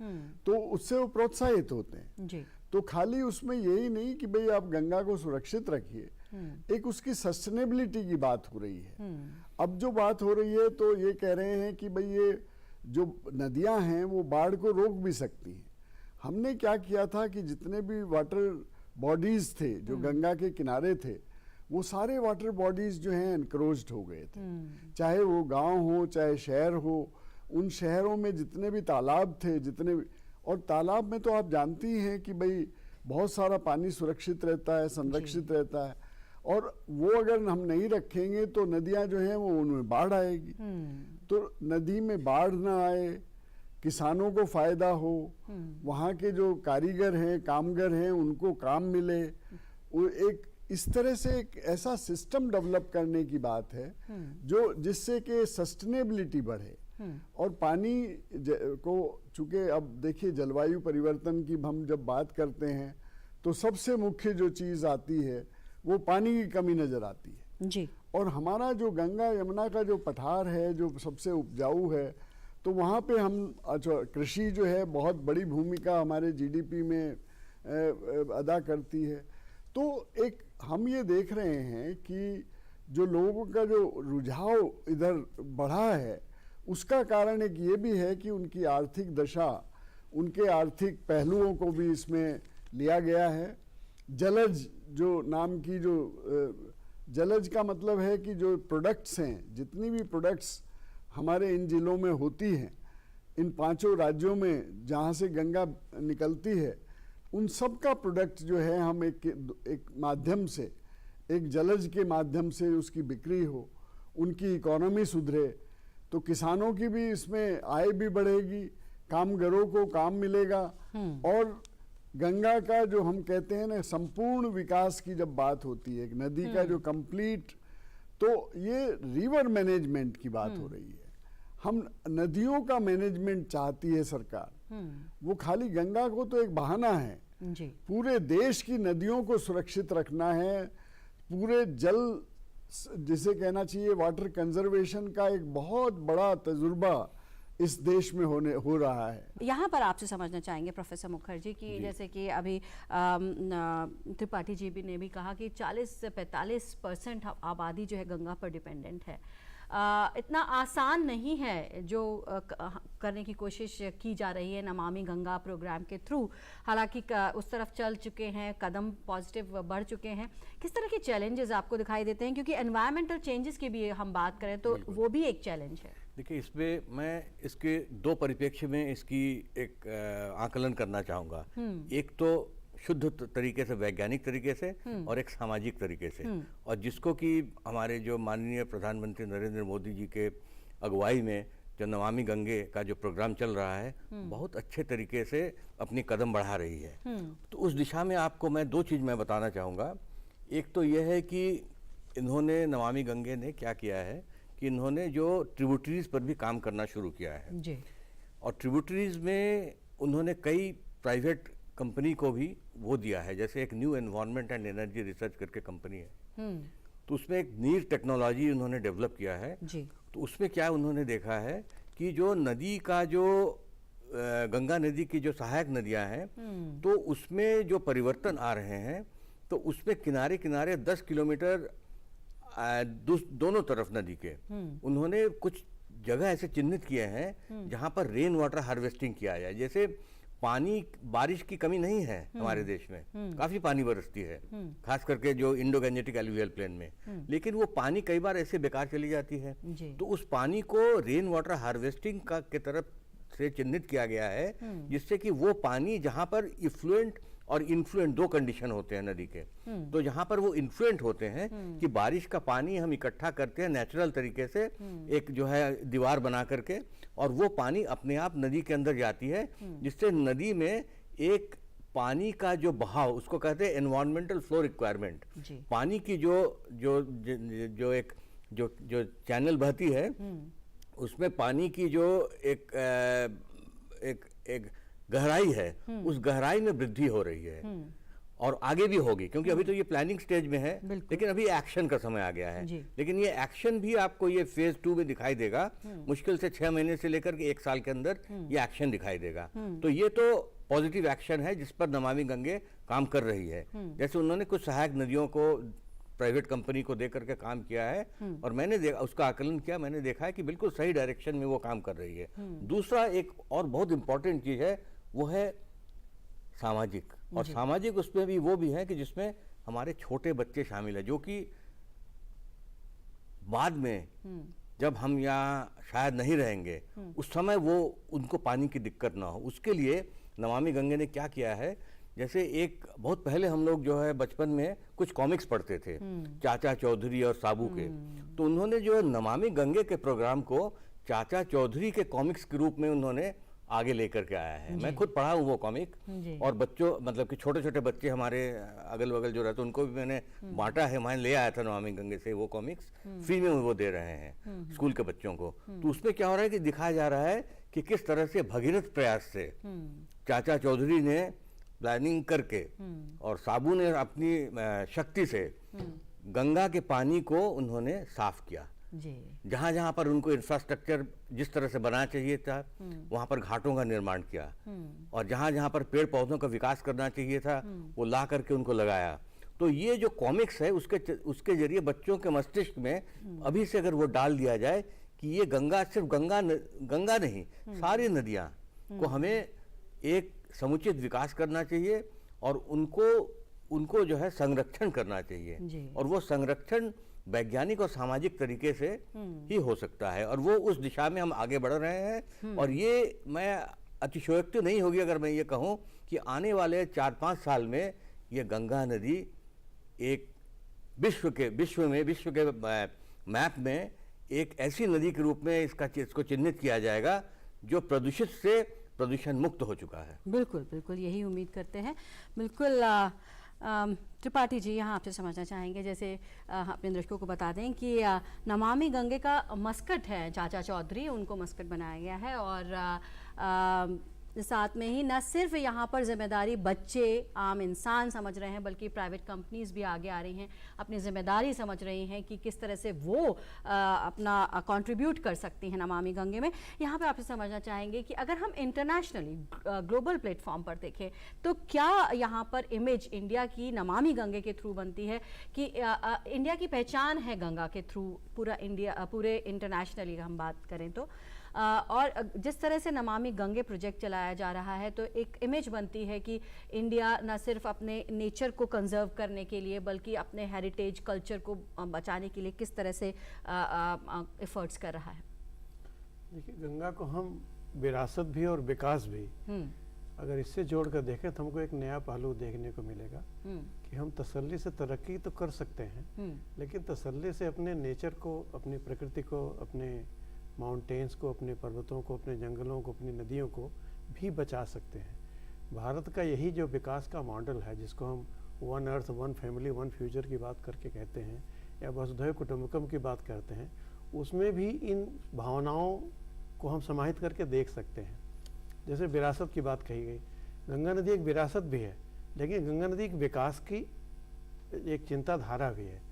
तो उससे वो प्रोत्साहित होते हैं जी। तो खाली उसमें यही नहीं कि भाई आप गंगा को सुरक्षित रखिए, एक उसकी सस्टेनेबिलिटी की बात हो रही है। अब जो बात हो रही है तो ये कह रहे हैं कि भाई ये जो नदियां हैं वो बाढ़ को रोक भी सकती हैं। हमने क्या किया था कि जितने भी वाटर बॉडीज थे जो गंगा के किनारे थे, वो सारे वाटर बॉडीज जो हैं एनक्रोच्ड हो गए थे, चाहे वो गांव हो चाहे शहर हो। उन शहरों में जितने भी तालाब थे, जितने भी, और तालाब में तो आप जानती हैं कि भाई बहुत सारा पानी सुरक्षित रहता है, संरक्षित रहता है, और वो अगर हम नहीं रखेंगे तो नदियां जो हैं वो उनमें बाढ़ आएगी। तो नदी में बाढ़ ना आए, किसानों को फायदा हो, वहाँ के जो कारीगर हैं, कामगर हैं, उनको काम मिले, वो एक इस तरह से एक ऐसा सिस्टम डेवलप करने की बात है जो जिससे कि सस्टेनेबिलिटी बढ़े। और पानी को, चूंकि अब देखिए जलवायु परिवर्तन की हम जब बात करते हैं तो सबसे मुख्य जो चीज़ आती है वो पानी की कमी नज़र आती है जी। और हमारा जो गंगा यमुना का जो पठार है जो सबसे उपजाऊ है, तो वहाँ पे हम कृषि जो है बहुत बड़ी भूमिका हमारे जीडीपी में अदा करती है। तो एक हम ये देख रहे हैं कि जो लोगों का जो रुझाव इधर बढ़ा है उसका कारण एक ये भी है कि उनकी आर्थिक दशा, उनके आर्थिक पहलुओं को भी इसमें लिया गया है। जलज जो नाम की जो जलज का मतलब है कि जो प्रोडक्ट्स हैं, जितनी भी प्रोडक्ट्स हमारे इन जिलों में होती हैं, इन 5 राज्यों में जहाँ से गंगा निकलती है, उन सब का प्रोडक्ट जो है हम एक माध्यम से, एक जलज के माध्यम से उसकी बिक्री हो, उनकी इकोनॉमी सुधरे, तो किसानों की भी इसमें आय भी बढ़ेगी, कामगारों को काम मिलेगा और गंगा का जो हम कहते हैं ना संपूर्ण विकास की जब बात होती है, नदी का जो कंप्लीट, तो ये रिवर मैनेजमेंट की बात हो रही है। हम नदियों का मैनेजमेंट चाहती है सरकार, वो खाली गंगा को तो एक बहाना है जी। पूरे देश की नदियों को सुरक्षित रखना है, पूरे जल जिसे कहना चाहिए वाटर कंजर्वेशन का एक बहुत बड़ा तजुर्बा इस देश में हो रहा है। यहाँ पर आपसे समझना चाहेंगे प्रोफेसर मुखर्जी कि जैसे कि अभी त्रिपाठी जी भी ने भी कहा कि 40 से 45% आबादी जो है गंगा पर डिपेंडेंट है। इतना आसान नहीं है जो करने की कोशिश की जा रही है नमामि गंगा प्रोग्राम के थ्रू। हालांकि उस तरफ चल चुके हैं, कदम पॉजिटिव बढ़ चुके हैं। किस तरह के चैलेंजेस आपको दिखाई देते हैं, क्योंकि एनवायरमेंटल चेंजेस की भी हम बात करें तो वो भी एक चैलेंज है। देखिए, इसमें मैं इसके 2 परिप्रेक्ष्य में इसकी एक आकलन करना चाहूँगा। एक तो शुद्ध तरीके से, वैज्ञानिक तरीके से, और एक सामाजिक तरीके से, और जिसको कि हमारे जो माननीय प्रधानमंत्री नरेंद्र मोदी जी के अगुवाई में जो नमामि गंगे का जो प्रोग्राम चल रहा है बहुत अच्छे तरीके से अपनी कदम बढ़ा रही है। तो उस दिशा में आपको मैं 2 चीज़ मैं बताना चाहूँगा। एक तो यह है कि इन्होंने नमामि गंगे ने क्या किया है कि इन्होंने जो ट्रिब्यूटरीज पर भी काम करना शुरू किया है जी। और ट्रिब्यूटरीज में उन्होंने कई प्राइवेट कंपनी को भी वो दिया है, जैसे एक new environment and energy research करके कंपनी है, तो उसमें एक नीर टेक्नोलॉजी उन्होंने डेवलप किया है जी। तो उसमें क्या उन्होंने देखा है कि जो नदी का जो गंगा नदी की जो सहायक नदियां हैं तो उसमें जो परिवर्तन आ रहे हैं, तो उसमें किनारे किनारे 10 किलोमीटर दोनों तरफ नदी के उन्होंने कुछ जगह ऐसे चिन्हित किए हैं जहां पर रेन वाटर हार्वेस्टिंग किया जाए। जैसे पानी, बारिश की कमी नहीं है हमारे देश में, काफी पानी बरसती है, खास करके जो इंडो गंजेटिक एलुवियल प्लेन में, लेकिन वो पानी कई बार ऐसे बेकार चली जाती है। तो उस पानी को रेन वाटर हार्वेस्टिंग का के तरफ से चिन्हित किया गया है, जिससे कि वो पानी जहां पर इफ्लुएंट और इन्फ्लुएंट 2 कंडीशन होते हैं नदी के, तो जहां पर वो इन्फ्लुएंट होते हैं कि बारिश का पानी हम इकट्ठा करते हैं नेचुरल तरीके से, एक जो है दीवार बना करके, और वो पानी अपने आप नदी के अंदर जाती है, जिससे नदी में एक पानी का जो बहाव, उसको कहते हैं एनवायरमेंटल फ्लो रिक्वायरमेंट, पानी की जो एक जो चैनल बहती है उसमें पानी की जो एक गहराई है, उस गहराई में वृद्धि हो रही है और आगे भी होगी, क्योंकि अभी तो ये प्लानिंग स्टेज में है, लेकिन अभी एक्शन का समय आ गया है। लेकिन ये एक्शन भी आपको ये फेज 2 में दिखाई देगा, मुश्किल से 6 महीने से लेकर के 1 साल के अंदर ये एक्शन दिखाई देगा। तो ये तो पॉजिटिव एक्शन है जिस पर नमामि गंगे काम कर रही है। जैसे उन्होंने कुछ सहायक नदियों को प्राइवेट कंपनी को देकर के काम किया है, और मैंने देखा, उसका आकलन किया, मैंने देखा है कि बिल्कुल सही डायरेक्शन में वो काम कर रही है। दूसरा एक और बहुत इंपॉर्टेंट चीज है, वो है सामाजिक, और सामाजिक उसमें भी वो भी है कि जिसमें हमारे छोटे बच्चे शामिल है, जो कि बाद में जब हम यहाँ शायद नहीं रहेंगे उस समय वो उनको पानी की दिक्कत ना हो, उसके लिए नमामि गंगे ने क्या किया है। जैसे एक बहुत पहले हम लोग जो है बचपन में कुछ कॉमिक्स पढ़ते थे, चाचा चौधरी और साबू के, तो उन्होंने जो नमामि गंगे के प्रोग्राम को चाचा चौधरी के कॉमिक्स के रूप में उन्होंने आगे लेकर के आया है। मैं खुद पढ़ा हूँ वो कॉमिक, और बच्चों, मतलब कि छोटे छोटे बच्चे हमारे अगल बगल जो रहते उनको भी मैंने बांटा है, मैं ले आया था नमामि गंगे से वो कॉमिक्स, फ्री में वो दे रहे हैं स्कूल के बच्चों को। तो उसमें क्या हो रहा है कि दिखाया जा रहा है कि किस तरह से भगीरथ प्रयास से चाचा चौधरी ने प्लानिंग करके और साबू ने अपनी शक्ति से गंगा के पानी को उन्होंने साफ किया। जी। जहाँ जहाँ पर उनको इंफ्रास्ट्रक्चर जिस तरह से बनाना चाहिए था वहाँ पर घाटों का निर्माण किया, और जहाँ जहाँ पर पेड़ पौधों का विकास करना चाहिए था वो ला करके उनको लगाया। तो ये जो कॉमिक्स है उसके जरिए बच्चों के मस्तिष्क में अभी से अगर वो डाल दिया जाए कि ये गंगा सिर्फ गंगा नहीं, सारी नदियाँ को हमें एक समुचित विकास करना चाहिए और उनको जो है संरक्षण करना चाहिए, और वो संरक्षण वैज्ञानिक और सामाजिक तरीके से ही हो सकता है, और वो उस दिशा में हम आगे बढ़ रहे हैं। और ये मैं अतिशयोक्ति नहीं होगी अगर मैं ये कहूँ कि आने वाले 4-5 साल में ये गंगा नदी एक विश्व के मैप में एक ऐसी नदी के रूप में इसको चिन्हित किया जाएगा जो प्रदूषित से प्रदूषण मुक्त हो चुका है। बिल्कुल बिल्कुल यही उम्मीद करते हैं। बिल्कुल त्रिपाठी जी, यहाँ आपसे समझना चाहेंगे, जैसे अपने दर्शकों को बता दें कि नमामि गंगे का मस्कट है चाचा चौधरी, उनको मस्कट बनाया गया है, और साथ में ही न सिर्फ यहाँ पर जिम्मेदारी बच्चे आम इंसान समझ रहे हैं बल्कि प्राइवेट कंपनीज भी आगे आ रही हैं, अपनी जिम्मेदारी समझ रही हैं कि किस तरह से वो अपना कंट्रीब्यूट कर सकती हैं नमामि गंगे में। यहाँ पे आपसे समझना चाहेंगे कि अगर हम इंटरनेशनली ग्लोबल प्लेटफॉर्म पर देखें तो क्या यहाँ पर इमेज इंडिया की नमामि गंगे के थ्रू बनती है कि इंडिया की पहचान है गंगा के थ्रू पूरे इंटरनेशनली हम बात करें तो, और जिस तरह से नमामि गंगे प्रोजेक्ट चलाया जा रहा है तो एक इमेज बनती है कि इंडिया न सिर्फ अपने नेचर को कंजर्व करने के लिए बल्कि अपने हेरिटेज कल्चर को बचाने के लिए किस तरह से एफर्ट्स कर रहा है। देखिए, गंगा को हम विरासत भी और विकास भी अगर इससे जोड़ कर देखें तो हमको एक नया पहलू देखने को मिलेगा कि हम तसल्ली से तरक्की तो कर सकते हैं, लेकिन तसल्ली से अपने नेचर को, अपनी प्रकृति को, अपने माउंटेन्स को, अपने पर्वतों को, अपने जंगलों को, अपनी नदियों को भी बचा सकते हैं। भारत का यही जो विकास का मॉडल है जिसको हम one earth one family one future की बात करके कहते हैं या वसुधैव कुटुंबकम की बात करते हैं, उसमें भी इन भावनाओं को हम समाहित करके देख सकते हैं। जैसे विरासत की बात कही गई, गंगा नदी एक विरासत भी है, लेकिन गंगा नदी एक विकास की एक चिंताधारा भी है।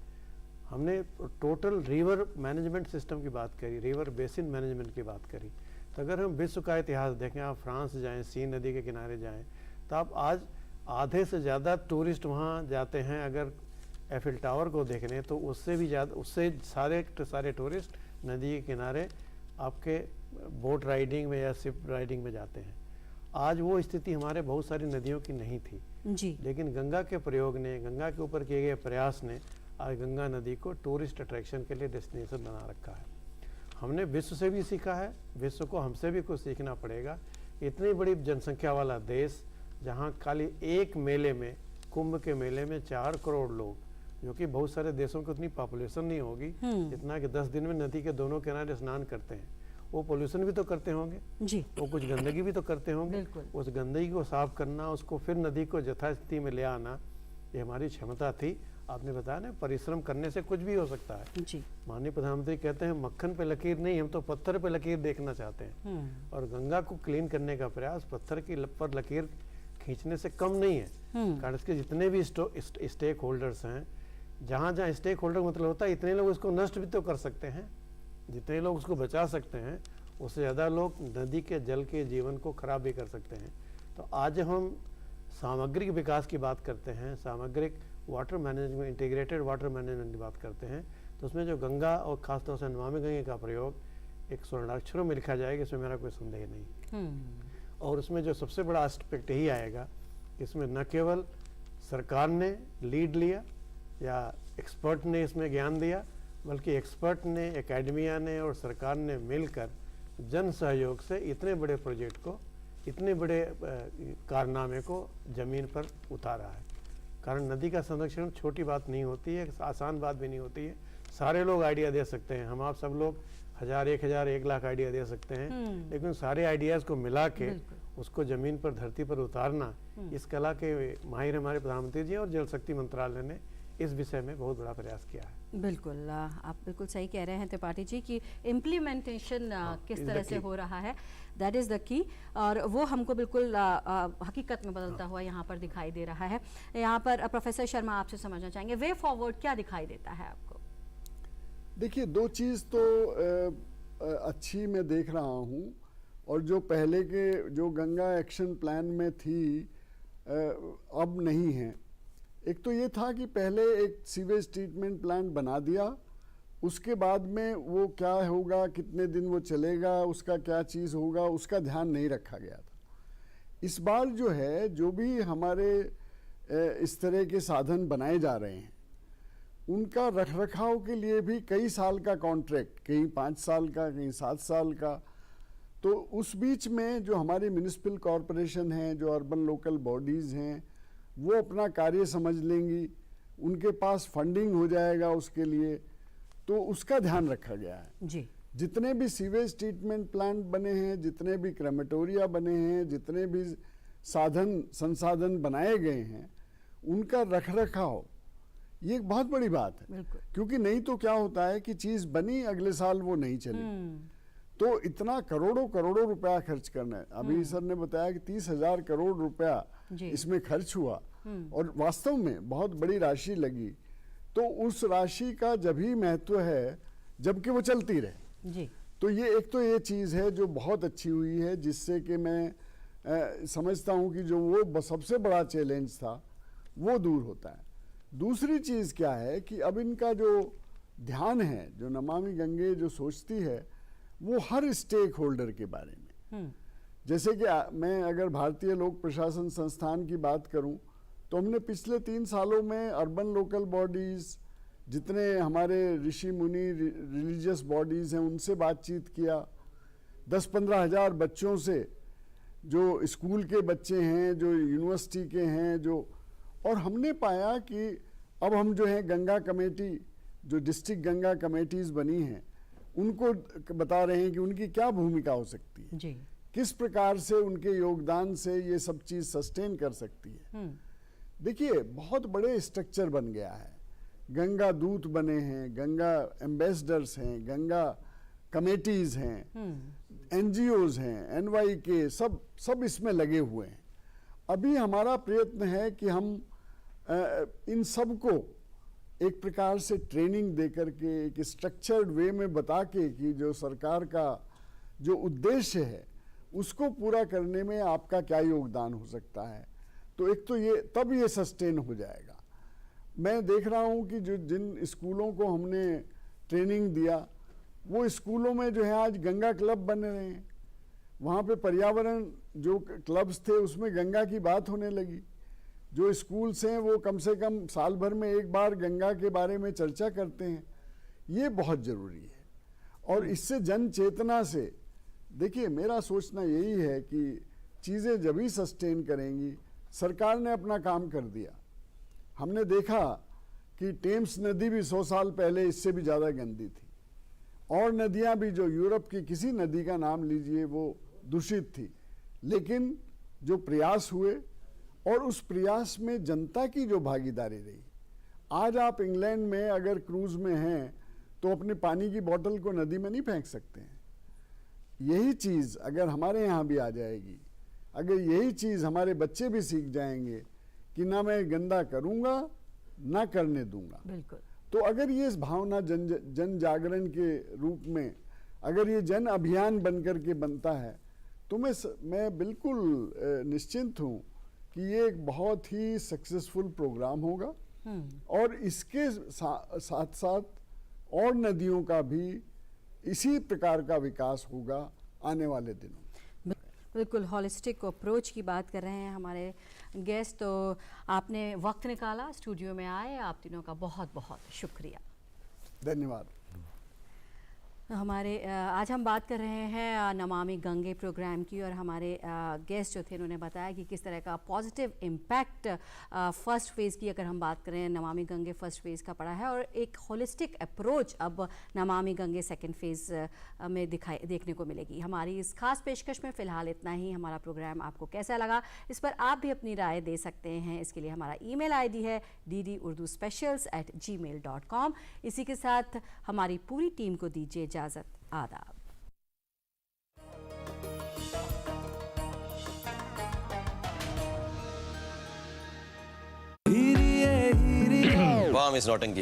हमने टोटल रिवर मैनेजमेंट सिस्टम की बात करी, रिवर बेसिन मैनेजमेंट की बात करी, तो अगर हम विश्व का इतिहास देखें, आप फ्रांस जाएं, सीन नदी के किनारे जाएं, तो आप आज आधे से ज़्यादा टूरिस्ट वहाँ जाते हैं अगर एफिल टावर को देखने, तो उससे भी ज़्यादा, उससे सारे टूरिस्ट नदी के किनारे आपके बोट राइडिंग में या शिप राइडिंग में जाते हैं। आज वो स्थिति हमारे बहुत सारी नदियों की नहीं थी जी, लेकिन गंगा के प्रयोग ने, गंगा के ऊपर किए गए प्रयास ने आज गंगा नदी को टूरिस्ट अट्रैक्शन के लिए डेस्टिनेशन बना रखा है। हमने विश्व से भी सीखा है, विश्व को हमसे भी कुछ सीखना पड़ेगा। इतनी बड़ी जनसंख्या वाला देश जहाँ खाली एक मेले में, कुंभ के मेले में 4 करोड़ लोग, जो कि बहुत सारे देशों की उतनी पॉपुलेशन नहीं होगी इतना कि 10 दिन में नदी के दोनों किनारे स्नान करते हैं, वो पोल्यूशन भी तो करते होंगे जी, वो कुछ गंदगी भी तो करते होंगे। उस गंदगी को साफ करना, उसको फिर नदी को यथास्थिति में ले आना, ये हमारी क्षमता थी। आपने बताया ना, परिश्रम करने से कुछ भी हो सकता है जी। माननीय प्रधानमंत्री कहते हैं मक्खन पे लकीर नहीं, हम तो पत्थर पे लकीर देखना चाहते हैं। और गंगा को क्लीन करने का प्रयास पत्थर की पर लकीर खींचने से कम नहीं है, कारण इसके जितने भी स्टेक होल्डर्स हैं, जहाँ जहाँ स्टेक होल्डर मतलब होता है इतने लोग उसको नष्ट भी तो कर सकते हैं, जितने लोग उसको बचा सकते हैं उससे ज़्यादा लोग नदी के जल के जीवन को खराब भी कर सकते हैं। तो आज हम सामग्रिक विकास की बात करते हैं, सामग्रिक water management, integrated water management की बात करते हैं, तो उसमें जो गंगा और खासतौर से नमामि गंगे का प्रयोग एक स्वर्णाक्षरों में लिखा जाएगा, इसमें मेरा कोई संदेह नहीं। और उसमें जो सबसे बड़ा एस्पेक्ट यही आएगा कि इसमें न केवल सरकार ने लीड लिया या एक्सपर्ट ने इसमें ज्ञान दिया, बल्कि एक्सपर्ट ने, एकेडमिया ने और सरकार ने मिलकर जन सहयोग से इतने बड़े प्रोजेक्ट को, इतने बड़े कारनामे को ज़मीन पर उतारा है। कारण नदी का संरक्षण छोटी बात नहीं होती है, आसान बात भी नहीं होती है। सारे लोग आइडिया दे सकते हैं, हम आप सब लोग 1000, 1000, 1 लाख आइडिया दे सकते हैं, लेकिन सारे आइडियाज़ को मिला के उसको ज़मीन पर, धरती पर उतारना, इस कला के माहिर हमारे प्रधानमंत्री जी और जल शक्ति मंत्रालय ने इस विषय में बहुत बड़ा प्रयास किया है। बिल्कुल, आप बिल्कुल सही कह रहे हैं त्रिपाठी जी कि इम्प्लीमेंटेशन किस तरह से हो रहा है, दैट इज़ द की, और वो हमको बिल्कुल हकीकत में बदलता हुआ यहाँ पर दिखाई दे रहा है। यहाँ पर प्रोफेसर शर्मा आपसे समझना चाहेंगे, वे फॉरवर्ड क्या दिखाई देता है आपको? देखिए, दो चीज़ तो अच्छी मैं देख रहा हूँ, और जो पहले के जो गंगा एक्शन प्लान में थी अब नहीं है। एक तो ये था कि पहले एक सीवेज ट्रीटमेंट प्लांट बना दिया, उसके बाद में वो क्या होगा, कितने दिन वो चलेगा, उसका क्या चीज़ होगा, उसका ध्यान नहीं रखा गया था। इस बार जो है, जो भी हमारे इस तरह के साधन बनाए जा रहे हैं, उनका रखरखाव के लिए भी कई साल का कॉन्ट्रैक्ट, कहीं 5 साल का, कहीं 7 साल का। तो उस बीच में जो हमारी म्यूनिसिपल कॉरपोरेशन हैं, जो अर्बन लोकल बॉडीज़ हैं, वो अपना कार्य समझ लेंगी, उनके पास फंडिंग हो जाएगा उसके लिए, तो उसका ध्यान रखा गया है जी। जितने भी सीवेज ट्रीटमेंट प्लांट बने हैं, जितने भी क्रेमेटोरिया बने हैं, जितने भी संसाधन बनाए गए हैं, उनका रखरखाव ये एक बहुत बड़ी बात है। क्योंकि नहीं तो क्या होता है कि चीज़ बनी, अगले साल वो नहीं चली, तो इतना करोड़ों करोड़ों रुपया खर्च करना है। अभी सर ने बताया कि 30,000 करोड़ रुपया इसमें खर्च हुआ, और वास्तव में बहुत बड़ी राशि लगी। तो उस राशि का जब ही महत्व है जबकि वो चलती रहे जी। तो ये एक तो ये चीज़ है जो बहुत अच्छी हुई है, जिससे कि मैं समझता हूँ कि जो वो सबसे बड़ा चैलेंज था वो दूर होता है। दूसरी चीज़ क्या है कि अब इनका जो ध्यान है, जो नमामि गंगे जो सोचती है, वो हर स्टेक होल्डर के बारे में। जैसे कि मैं अगर भारतीय लोक प्रशासन संस्थान की बात करूं, तो हमने पिछले 3 सालों में अर्बन लोकल बॉडीज़, जितने हमारे ऋषि मुनि रिलीजियस बॉडीज़ हैं, उनसे बातचीत किया। 10-15 हज़ार बच्चों से, जो स्कूल के बच्चे हैं, जो यूनिवर्सिटी के हैं, जो, और हमने पाया कि अब हम जो है गंगा कमेटी, जो डिस्ट्रिक्ट गंगा कमेटीज़ बनी हैं, उनको बता रहे हैं कि उनकी क्या भूमिका हो सकती है जी। किस प्रकार से उनके योगदान से ये सब चीज़ सस्टेन कर सकती है। देखिए, बहुत बड़े स्ट्रक्चर बन गया है, गंगा दूत बने हैं, गंगा एम्बेसडर्स हैं, गंगा कमेटीज़ हैं, NGOs हैं, NYK, सब इसमें लगे हुए हैं। अभी हमारा प्रयत्न है कि हम इन सब को एक प्रकार से ट्रेनिंग दे करके, एक स्ट्रक्चर्ड वे में बता के कि जो सरकार का जो उद्देश्य है उसको पूरा करने में आपका क्या योगदान हो सकता है, तो एक तो ये, तब ये सस्टेन हो जाएगा। मैं देख रहा हूँ कि जो जिन स्कूलों को हमने ट्रेनिंग दिया, वो स्कूलों में जो है आज गंगा क्लब बन रहे हैं। वहाँ पे पर्यावरण जो क्लब्स थे उसमें गंगा की बात होने लगी। जो स्कूल्स हैं वो कम से कम साल भर में एक बार गंगा के बारे में चर्चा करते हैं। ये बहुत ज़रूरी है, और इससे जन चेतना से, देखिए मेरा सोचना यही है कि चीज़ें जब ही सस्टेन करेंगी। सरकार ने अपना काम कर दिया। हमने देखा कि टेम्स नदी भी 100 साल पहले इससे भी ज़्यादा गंदी थी, और नदियाँ भी, जो यूरोप की किसी नदी का नाम लीजिए, वो दूषित थी। लेकिन जो प्रयास हुए, और उस प्रयास में जनता की जो भागीदारी रही, आज आप इंग्लैंड में अगर क्रूज में हैं तो अपने पानी की बोतल को नदी में नहीं फेंक सकते हैं। यही चीज़ अगर हमारे यहाँ भी आ जाएगी, अगर यही चीज़ हमारे बच्चे भी सीख जाएंगे कि ना मैं गंदा करूँगा ना करने दूंगा, बिल्कुल। तो अगर ये भावना जन जागरण के रूप में, अगर ये जन अभियान बनकर के बनता है, तो मैं बिल्कुल निश्चिंत हूँ कि ये एक बहुत ही सक्सेसफुल प्रोग्राम होगा, और इसके साथ साथ और नदियों का भी इसी प्रकार का विकास होगा आने वाले दिनों। बिल्कुल हॉलिस्टिक अप्रोच की बात कर रहे हैं हमारे गेस्ट। तो आपने वक्त निकाला, स्टूडियो में आए, आप तीनों का बहुत बहुत शुक्रिया। धन्यवाद। आज हम बात कर रहे हैं नमामि गंगे प्रोग्राम की, और हमारे गेस्ट जो थे उन्होंने बताया कि किस तरह का पॉजिटिव इम्पैक्ट फर्स्ट फेज़ की, अगर हम बात करें नमामि गंगे फर्स्ट फेज़ का पड़ा है, और एक होलिस्टिक अप्रोच अब नमामि गंगे सेकंड फेज़ में देखने को मिलेगी। हमारी इस खास पेशकश में फ़िलहाल इतना ही। हमारा प्रोग्राम आपको कैसा लगा, इस पर आप भी अपनी राय दे सकते हैं। इसके लिए हमारा ईमेल आईडी है ddurduspecials@gmail.com। इसी के साथ हमारी पूरी टीम को दीजिए इजाज़त। आदाब। Wow, Miss Nautanki.